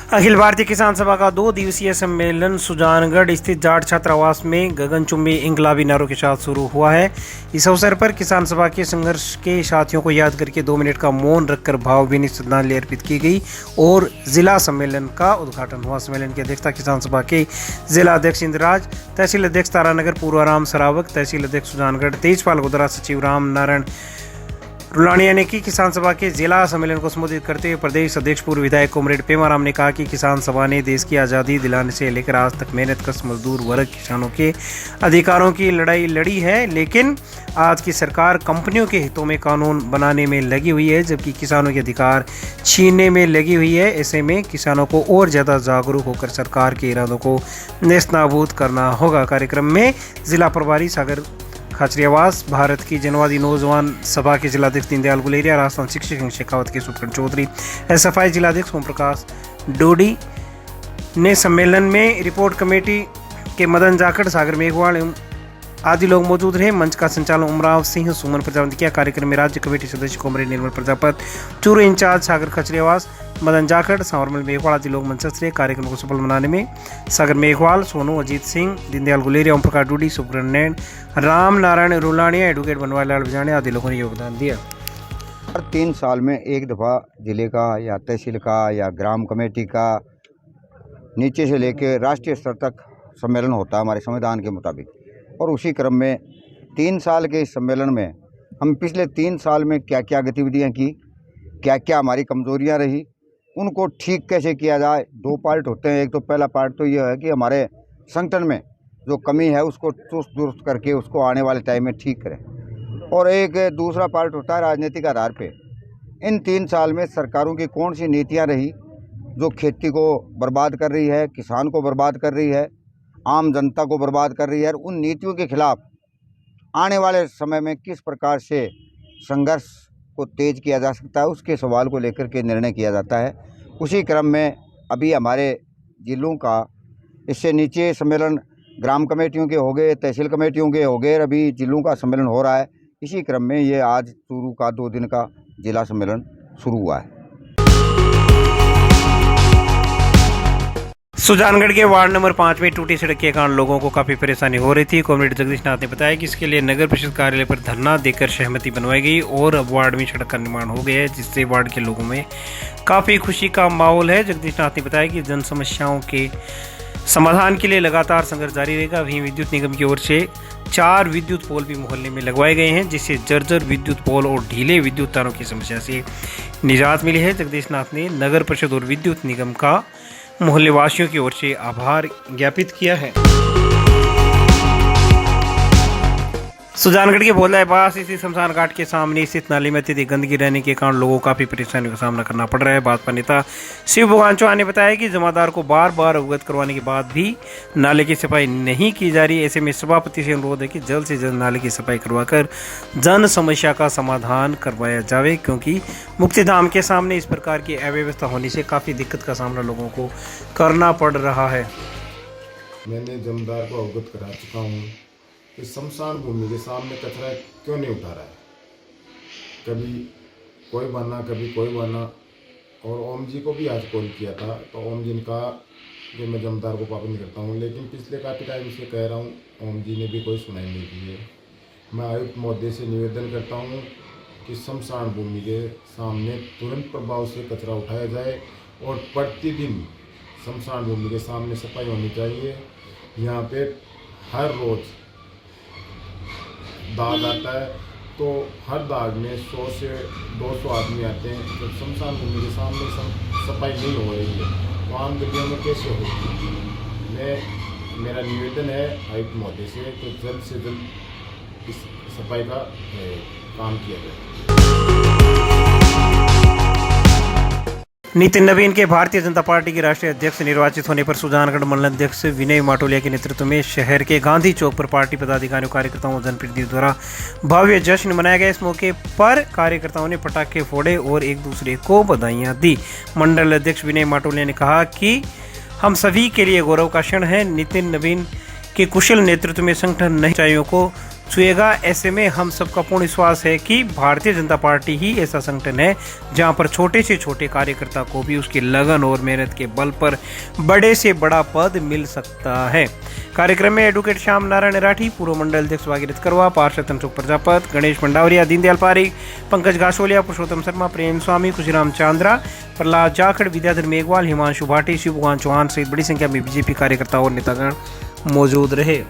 अखिल भारतीय किसान सभा का 2 दिवसीय सम्मेलन सुजानगढ़ स्थित जाट छात्रावास में गगनचुंबी इंकलाबी नारों के साथ शुरू हुआ है। इस अवसर पर किसान सभा के संघर्ष के साथियों को याद करके 2 मिनट का मौन रखकर भावभीनी श्रद्धांजलि अर्पित की गई और जिला सम्मेलन का उद्घाटन हुआ। सम्मेलन की अध्यक्षता किसान सभा के जिला अध्यक्ष इंद्रराज, तहसील अध्यक्ष तारानगर पूर्वाराम सरावक, तहसील अध्यक्ष सुजानगढ़ तेजपाल गोदरा, सचिव राम नारायण रुलानिया ने की। किसान सभा के जिला सम्मेलन को संबोधित करते हुए प्रदेश अध्यक्ष पूर्व विधायक कॉमरेड पेमाराम ने कहा कि किसान सभा ने देश की आज़ादी दिलाने से लेकर आज तक मेहनतकश मजदूर वर्ग किसानों के अधिकारों की लड़ाई लड़ी है, लेकिन आज की सरकार कंपनियों के हितों में कानून बनाने में लगी हुई है, जबकि किसानों के अधिकार छीनने में लगी हुई है। ऐसे में किसानों को और ज़्यादा जागरूक होकर सरकार के इरादों को नेस्तनाबूद करना होगा। कार्यक्रम में जिला प्रभारी सागर खाचरियावास, भारत की जनवादी नौजवान सभा के जिलाध्यक्ष दीनदयाल गुलेरिया, राजस्थान शिक्षक संघ शेखावत के सुप्रन चौधरी, एसएफआई जिलाध्यक्ष ओम प्रकाश डोडी ने सम्मेलन में रिपोर्ट कमेटी के मदन जाखड़, सागर मेघवाल आदि लोग मौजूद रहे। मंच का संचालन उमराव सिंह, सुमन प्रजापति किया। कार्यक्रम में राज्य कमेटी सदस्य कॉमरेड निर्मल प्रजापति, चूरू इंचार्ज सागर खाचरियावास, मदन जाखड़, सांवरमल मेघवाल आदि लोग मंचस्थ रहे। कार्यक्रम को सफल बनाने में सागर मेघवाल, सोनू, अजीत सिंह, दीनदयाल गुलेरिया, ओम प्रकाश डूडी, सुब्रहण्यन, राम नारायण रुलानिया, एडवोकेट बनवारीलाल बिजाने आदि लोगों ने योगदान दिया। हर 3 साल में एक दफ़ा जिले का या तहसील का या ग्राम कमेटी का नीचे से लेकर राष्ट्रीय स्तर तक सम्मेलन होता है हमारे संविधान के मुताबिक। और उसी क्रम में 3 साल के इस सम्मेलन में हम पिछले 3 साल में क्या क्या गतिविधियां की, क्या क्या हमारी कमजोरियां रही, उनको ठीक कैसे किया जाए। 2 पार्ट होते हैं। एक तो पहला पार्ट तो यह है कि हमारे संगठन में जो कमी है उसको चुस्त दुरुस्त करके उसको आने वाले टाइम में ठीक करें। और एक दूसरा पार्ट होता है राजनीतिक आधार पे इन 3 साल में सरकारों की कौन सी नीतियां रही जो खेती को बर्बाद कर रही है, किसान को बर्बाद कर रही है, आम जनता को बर्बाद कर रही है। उन नीतियों के खिलाफ आने वाले समय में किस प्रकार से संघर्ष को तेज किया जा सकता है, उसके सवाल को लेकर के निर्णय किया जाता है। उसी क्रम में अभी हमारे जिलों का इससे नीचे सम्मेलन ग्राम कमेटियों के हो गए, तहसील कमेटियों के हो गए, अभी जिलों का सम्मेलन हो रहा है। इसी क्रम में ये आज चूरू का 2 दिन का जिला सम्मेलन शुरू हुआ है। सुजानगढ़ के वार्ड नंबर 5 में टूटी सड़क के कारण लोगों को काफी परेशानी हो रही थी। कॉमरेड जगदीश नाथ ने बताया कि इसके लिए नगर परिषद कार्यालय पर धरना देकर सहमति बनवाई गई और अब वार्ड में सड़क का निर्माण हो गया है, जिससे वार्ड के लोगों में काफी खुशी का माहौल है। जगदीश नाथ ने बताया कि जन समस्याओं के समाधान के लिए लगातार संघर्ष जारी रहेगा। वहीं विद्युत निगम की ओर से 4 विद्युत पोल भी मोहल्ले में लगवाए गए हैं, जिससे जर्जर विद्युत पोल और ढीले विद्युत तारों की समस्या से निजात मिली है। जगदीश नाथ ने नगर परिषद और विद्युत निगम का मोहल्ले वासियों की ओर से आभार ज्ञापित किया है। सुजानगढ़ के भोला पास स्थित शमशान घाट के सामने स्थित नाली में अत्यधिक गंदगी रहने के कारण लोगों को काफी परेशानियों का सामना करना पड़ रहा है। भाजपा नेता शिव भगवान चौहान ने बताया कि जमादार को बार बार अवगत करवाने के बाद भी नाले की सफाई नहीं की जा रही। ऐसे में सभापति से अनुरोध है कि जल्द से जल्द नाले की सफाई करवाकर जन समस्या का समाधान करवाया जाए, क्योंकि मुक्तिधाम के सामने इस प्रकार की अव्यवस्था होने से काफी दिक्कत का सामना लोगों को करना पड़ रहा है। मैंने जमींदार को अवगत करा चुका हूँ कि शमशान भूमि के सामने कचरा क्यों नहीं उठा रहा है। कभी कोई बहाना, कभी कोई बहाना। और ओम जी को भी आज कॉल किया था तो ओम जी ने कहा कि मैं जमींदार को पाबंद करता हूँ, लेकिन पिछले काफ़ी टाइम से कह रहा हूँ, ओम जी ने भी कोई सुनाई नहीं दी है। मैं आयुक्त महोदय से निवेदन करता हूँ कि शमशान भूमि के सामने तुरंत प्रभाव से कचरा उठाया जाए और प्रतिदिन शमशान भूमि के सामने सफाई होनी चाहिए। यहाँ पे हर रोज़ दाग आता है तो हर दाग में 100 से 200 आदमी आते हैं। जब शमशान भूमि के सामने सफाई नहीं हो रही है तो आम गलियों में कैसे होगी। मेरा निवेदन है आयुक्त महोदय से तो जल्द से जल्द इस सफाई का काम किया जाए। नितिन नवीन के भारतीय जनता पार्टी के राष्ट्रीय अध्यक्ष निर्वाचित होने पर सुजानगढ़ मंडल अध्यक्ष विनय माटोलिया के नेतृत्व में शहर के गांधी चौक पर पार्टी पदाधिकारियों, कार्यकर्ताओं और जनप्रतिनिधियों द्वारा भव्य जश्न मनाया गया। इस मौके पर कार्यकर्ताओं ने पटाखे फोड़े और एक दूसरे को बधाइयां दी। मंडल अध्यक्ष विनय माटोलिया ने कहा कि हम सभी के लिए गौरव का क्षण है। नितिन नवीन के कुशल नेतृत्व में संगठन नई ऊंचाइयों को छुएगा। ऐसे में हम सबका पूर्ण विश्वास है कि भारतीय जनता पार्टी ही ऐसा संगठन है जहां पर छोटे से छोटे कार्यकर्ता को भी उसकी लगन और मेहनत के बल पर बड़े से बड़ा पद मिल सकता है। कार्यक्रम में एडवोकेट श्याम नारायण राठी, पूर्व मंडल अध्यक्ष भागीरथ करवा, पार्षद तनसुख प्रजापत, गणेश मंडावरिया, दीनदयाल पारिक, पंकज गासोलिया, पुरुषोत्तम शर्मा, प्रेम स्वामी, खुशीराम चांद्रा, प्रहलाद जाखड़, विद्याधर मेघवाल, हिमांशु भाटी, शिव भगवान चौहान सहित बड़ी संख्या में बीजेपी कार्यकर्ता और नेतागण मौजूद रहे।